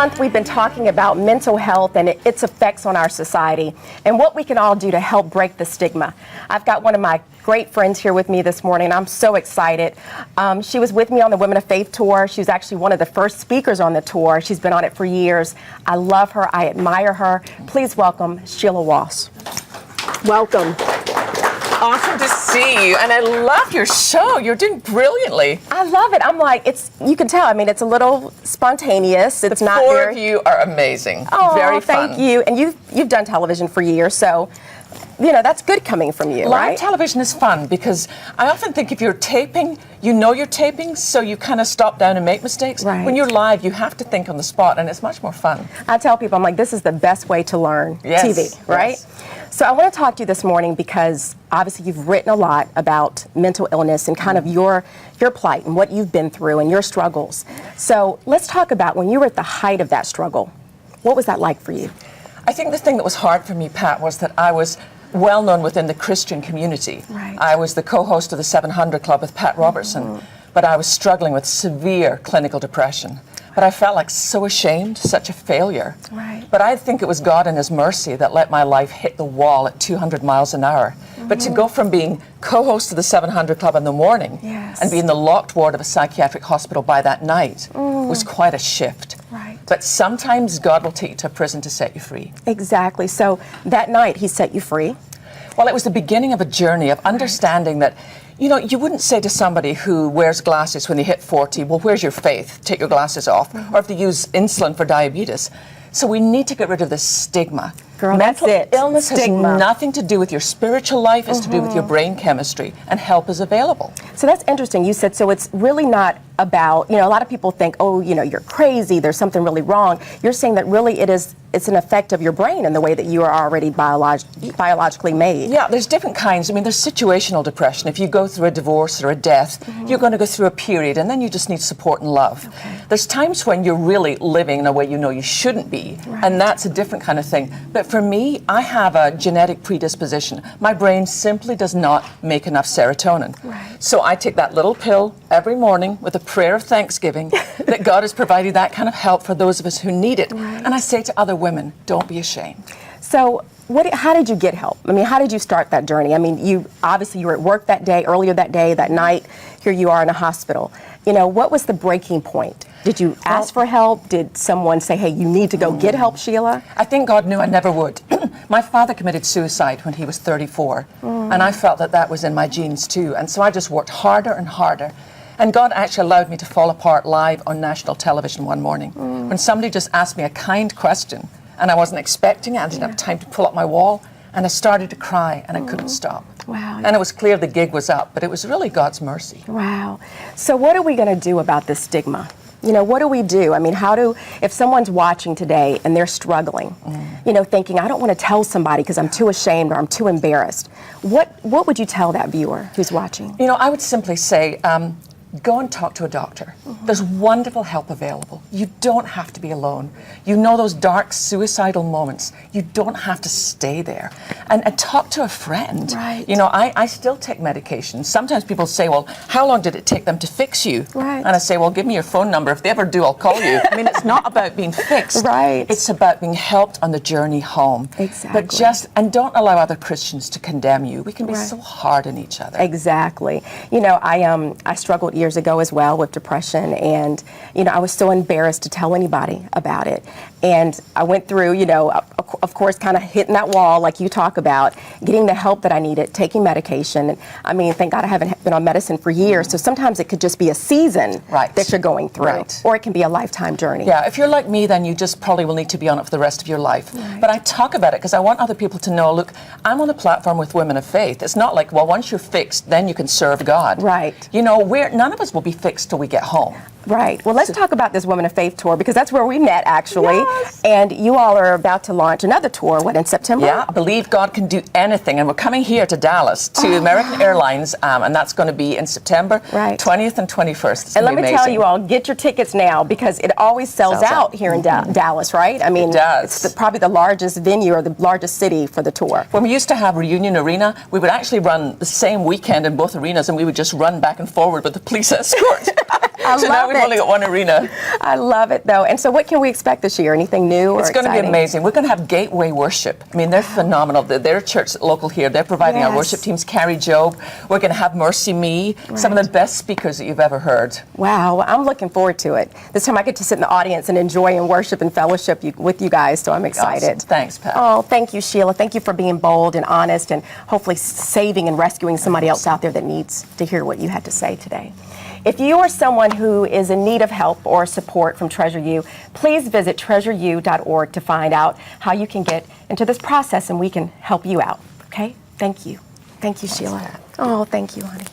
month, we've been talking about mental health and its effects on our society and what we can all do to help break the stigma. I've got one of my great friends here with me this morning. I'm so excited. She was with me on the Women of Faith tour. She was actually one of the first speakers on the tour. She's been on it for years. I love her. I admire her. Please welcome Sheila Walsh. Welcome. Awesome to see you, and I love your show. You're doing brilliantly. I love it. I'm like, you can tell. I mean, it's a little spontaneous. It's not four very. of you are amazing. Oh, very fun. Thank you. And you've done television for years, so that's good coming from you, right? Live television is fun because I often think if you're taping, you know you're taping, so you kind of stop down and make mistakes. Right. When you're live, you have to think on the spot, and it's much more fun. I tell people, I'm like, this is the best way to learn TV, right? Yes. So I want to talk to you this morning because obviously you've written a lot about mental illness and kind of your plight and what you've been through and your struggles. So let's talk about when you were at the height of that struggle. What was that like for you? I think the thing that was hard for me, Pat, was that I was well known within the Christian community. Right. I was the co-host of the 700 Club with Pat Robertson, but I was struggling with severe clinical depression. But I felt like so ashamed, such a failure. Right. But I think it was God in His mercy that let my life hit the wall at 200 miles an hour. But to go from being co-host of the 700 Club in the morning and be in the locked ward of a psychiatric hospital by that night was quite a shift. Right. But sometimes God will take you to a prison to set you free. Exactly. So that night He set you free. Well, it was the beginning of a journey of understanding that, you wouldn't say to somebody who wears glasses when they hit 40, well, where's your faith? Take your glasses off. Or if they use insulin for diabetes. So we need to get rid of this stigma. Girl, Mental that's it. illness Stigma. has nothing to do with your spiritual life. It's to do with your brain chemistry, and help is available. So that's interesting. You said, so it's really not about, a lot of people think, oh, you're crazy, there's something really wrong. You're saying that really it's an effect of your brain and the way that you are already biologically made. Yeah, there's different kinds. I mean, there's situational depression. If you go through a divorce or a death, you're going to go through a period, and then you just need support and love. Okay. There's times when you're really living in a way you shouldn't be, and that's a different kind of thing. But for me, I have a genetic predisposition. My brain simply does not make enough serotonin. Right. So I take that little pill every morning with a prayer of thanksgiving that God has provided that kind of help for those of us who need it. Right. And I say to other women, don't be ashamed. So how did you get help? I mean, how did you start that journey? I mean, you were at work that day, earlier that day, that night. Here you are in a hospital. What was the breaking point? Did you ask for help? Did someone say, hey, you need to go get help, Sheila? I think God knew I never would. My father committed suicide when he was 34, and I felt that was in my genes too. And so I just worked harder and harder. And God actually allowed me to fall apart live on national television one morning when somebody just asked me a kind question, and I wasn't expecting it. I didn't have time to pull up my wall, and I started to cry, and I couldn't stop. Wow. And it was clear the gig was up, but it was really God's mercy. Wow. So what are we going to do about this stigma? What do we do? I mean, if someone's watching today and they're struggling, thinking, I don't want to tell somebody because I'm too ashamed or I'm too embarrassed, what would you tell that viewer who's watching? I would simply say, go and talk to a doctor. There's wonderful help available. You don't have to be alone. Those dark suicidal moments. You don't have to stay there. And talk to a friend. Right. I still take medication. Sometimes people say, well, how long did it take them to fix you? Right. And I say, well, give me your phone number. If they ever do, I'll call you. I mean, it's not about being fixed. Right. It's about being helped on the journey home. Exactly. But and don't allow other Christians to condemn you. We can be so hard on each other. Exactly. I struggled years ago as well with depression, and I was so embarrassed to tell anybody about it. And I went through, of course, kind of hitting that wall like you talk about, getting the help that I needed, taking medication. And I mean, thank God I haven't been on medicine for years, so sometimes it could just be a season that you're going through, or it can be a lifetime journey. Yeah, if you're like me, then you just probably will need to be on it for the rest of your life. Right. But I talk about it because I want other people to know, look, I'm on a platform with Women of Faith. It's not like, well, once you're fixed, then you can serve God. Right. None of us will be fixed till we get home. Right. Well, let's talk about this Women of Faith tour, because that's where we met, actually. Yes. And you all are about to launch another tour, in September? Yeah, I believe God can do anything. And we're coming here to Dallas, to American Airlines, and that's going to be in September 20th and 21st. It's and let me amazing. tell you all, get your tickets now, because it always sells out here in Dallas, right? I mean, it does. It's probably the largest venue or the largest city for the tour. When we used to have Reunion Arena, we would actually run the same weekend in both arenas, and we would just run back and forward with the police escort. So now love we've it. only got one arena. I love it, though. And so what can we expect this year? Anything new or It's going to be exciting? amazing. We're going to have Gateway Worship. I mean, they're phenomenal. They're a church local here. They're providing our Yes. worship teams. Carrie Job. We're going to have Mercy Me. Some of Right. the best speakers that you've ever heard. Wow, well, I'm looking forward to it. This time I get to sit in the audience and enjoy and worship and fellowship with you guys, so I'm excited. Awesome. Thanks, Pat. Oh, thank you, Sheila. Thank you for being bold and honest and hopefully saving and rescuing somebody else out there that needs to hear what you had to say today. If you are someone who is in need of help or support from Treasure U, please visit treasureu.org to find out how you can get into this process and we can help you out. Okay? Thank you. Thank you, Sheila. Oh, thank you, honey.